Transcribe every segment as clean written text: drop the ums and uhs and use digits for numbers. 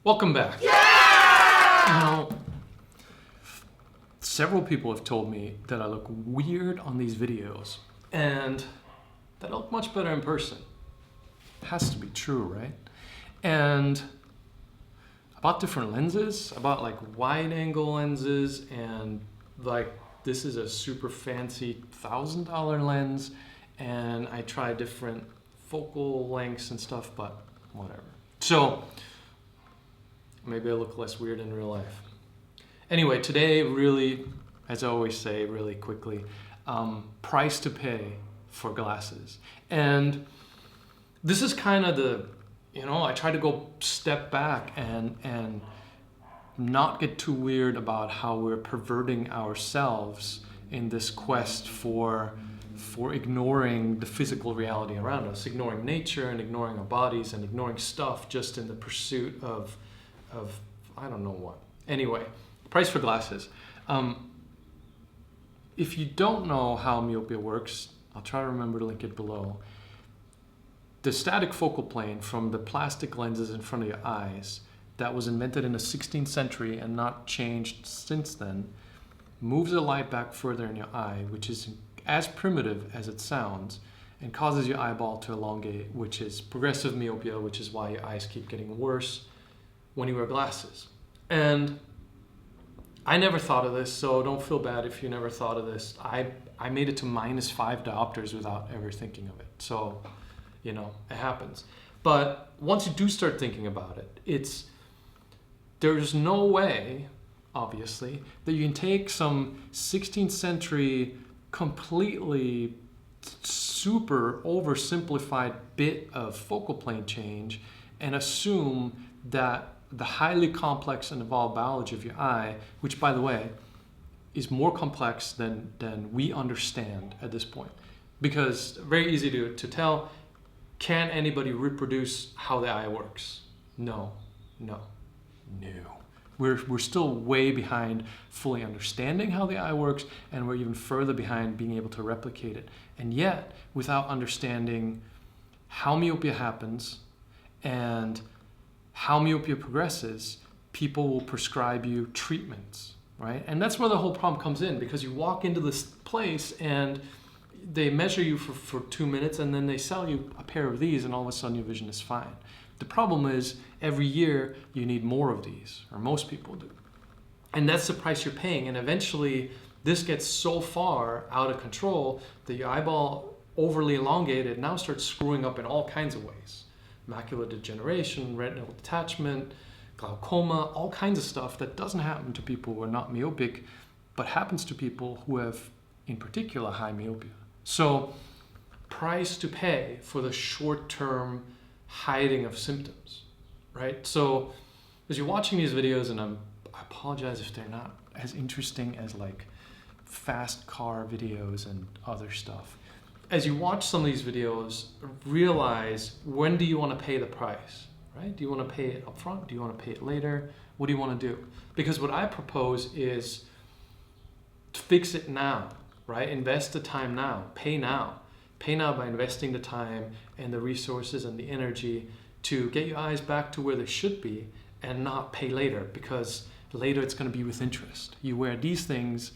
Welcome back. Yeah! Now, several people have told me that I look weird on these videos and that I look much better in person. It has to be true, right? And about different lenses, about like wide angle lenses, and like this is a super fancy $1,000 lens, and I try different focal lengths and stuff, but whatever. So maybe I look less weird in real life. Anyway, today really, as I always say really quickly, price to pay for glasses. And this is kind of the, I try to go step back and not get too weird about how we're perverting ourselves in this quest for ignoring the physical reality around us, ignoring nature and ignoring our bodies and ignoring stuff just in the pursuit of I don't know what. Anyway, price for glasses. If you don't know how myopia works, I'll try to remember to link it below. The static focal plane from the plastic lenses in front of your eyes that was invented in the 16th century and not changed since then moves the light back further in your eye, which is as primitive as it sounds, and causes your eyeball to elongate, which is progressive myopia, which is why your eyes keep getting worse when you wear glasses. And I never thought of this, so don't feel bad if you never thought of this. I made it to -5 diopters without ever thinking of it. So, it happens. But once you do start thinking about it, there's no way, obviously, that you can take some 16th century completely super oversimplified bit of focal plane change and assume that the highly complex and evolved biology of your eye, which by the way is more complex than we understand at this point, because very easy to tell, can anybody reproduce how the eye works? No. We're still way behind fully understanding how the eye works, and we're even further behind being able to replicate it. And yet, without understanding how myopia happens and how myopia progresses, people will prescribe you treatments, right? And that's where the whole problem comes in, because you walk into this place and they measure you for 2 minutes and then they sell you a pair of these and all of a sudden your vision is fine. The problem is every year you need more of these, or most people do. And that's the price you're paying. And eventually this gets so far out of control that your eyeball, overly elongated, now starts screwing up in all kinds of ways. Macular degeneration, retinal detachment, glaucoma, all kinds of stuff that doesn't happen to people who are not myopic, but happens to people who have, in particular, high myopia. So, price to pay for the short-term hiding of symptoms, right? So, as you're watching these videos, and I apologize if they're not as interesting as like fast car videos and other stuff. As you watch some of these videos, realize, when do you want to pay the price, right? Do you want to pay it up front? Do you want to pay it later? What do you want to do? Because what I propose is to fix it now, right? Invest the time now, pay now. Pay now by investing the time and the resources and the energy to get your eyes back to where they should be, and not pay later, because later it's going to be with interest. You wear these things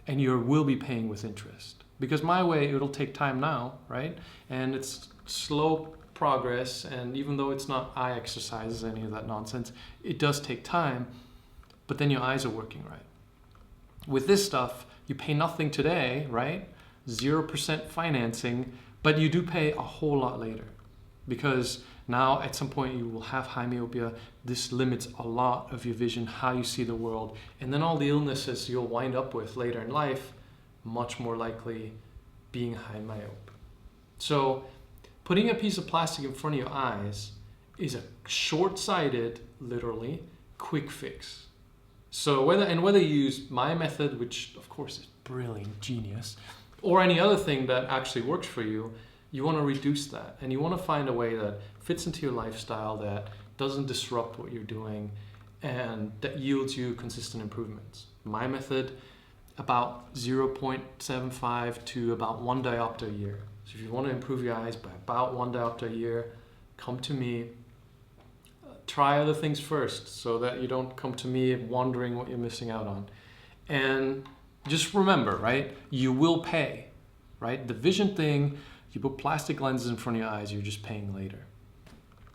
and you will be paying with interest. Because my way, it'll take time now, right? And it's slow progress, and even though it's not eye exercises, any of that nonsense, it does take time, but then your eyes are working right. With this stuff, you pay nothing today, right? 0% financing, but you do pay a whole lot later. Because now at some point you will have high myopia. This limits a lot of your vision, how you see the world, and then all the illnesses you'll wind up with later in life, much more likely being high myope. So putting a piece of plastic in front of your eyes is a short-sighted, literally, quick fix. So whether you use my method, which of course is brilliant, genius, or any other thing that actually works for you, you want to reduce that. And you want to find a way that fits into your lifestyle, that doesn't disrupt what you're doing, and that yields you consistent improvements. My method, about 0.75 to about 1 diopter a year. So if you want to improve your eyes by about 1 diopter a year, come to me. try other things first so that you don't come to me wondering what you're missing out on. And just remember, right? You will pay, right? The vision thing, you put plastic lenses in front of your eyes, you're just paying later.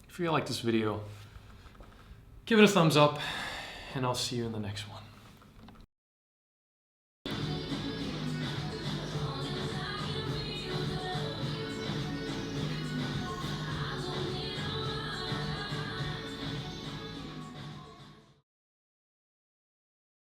If you like this video, give it a thumbs up, and I'll see you in the next one.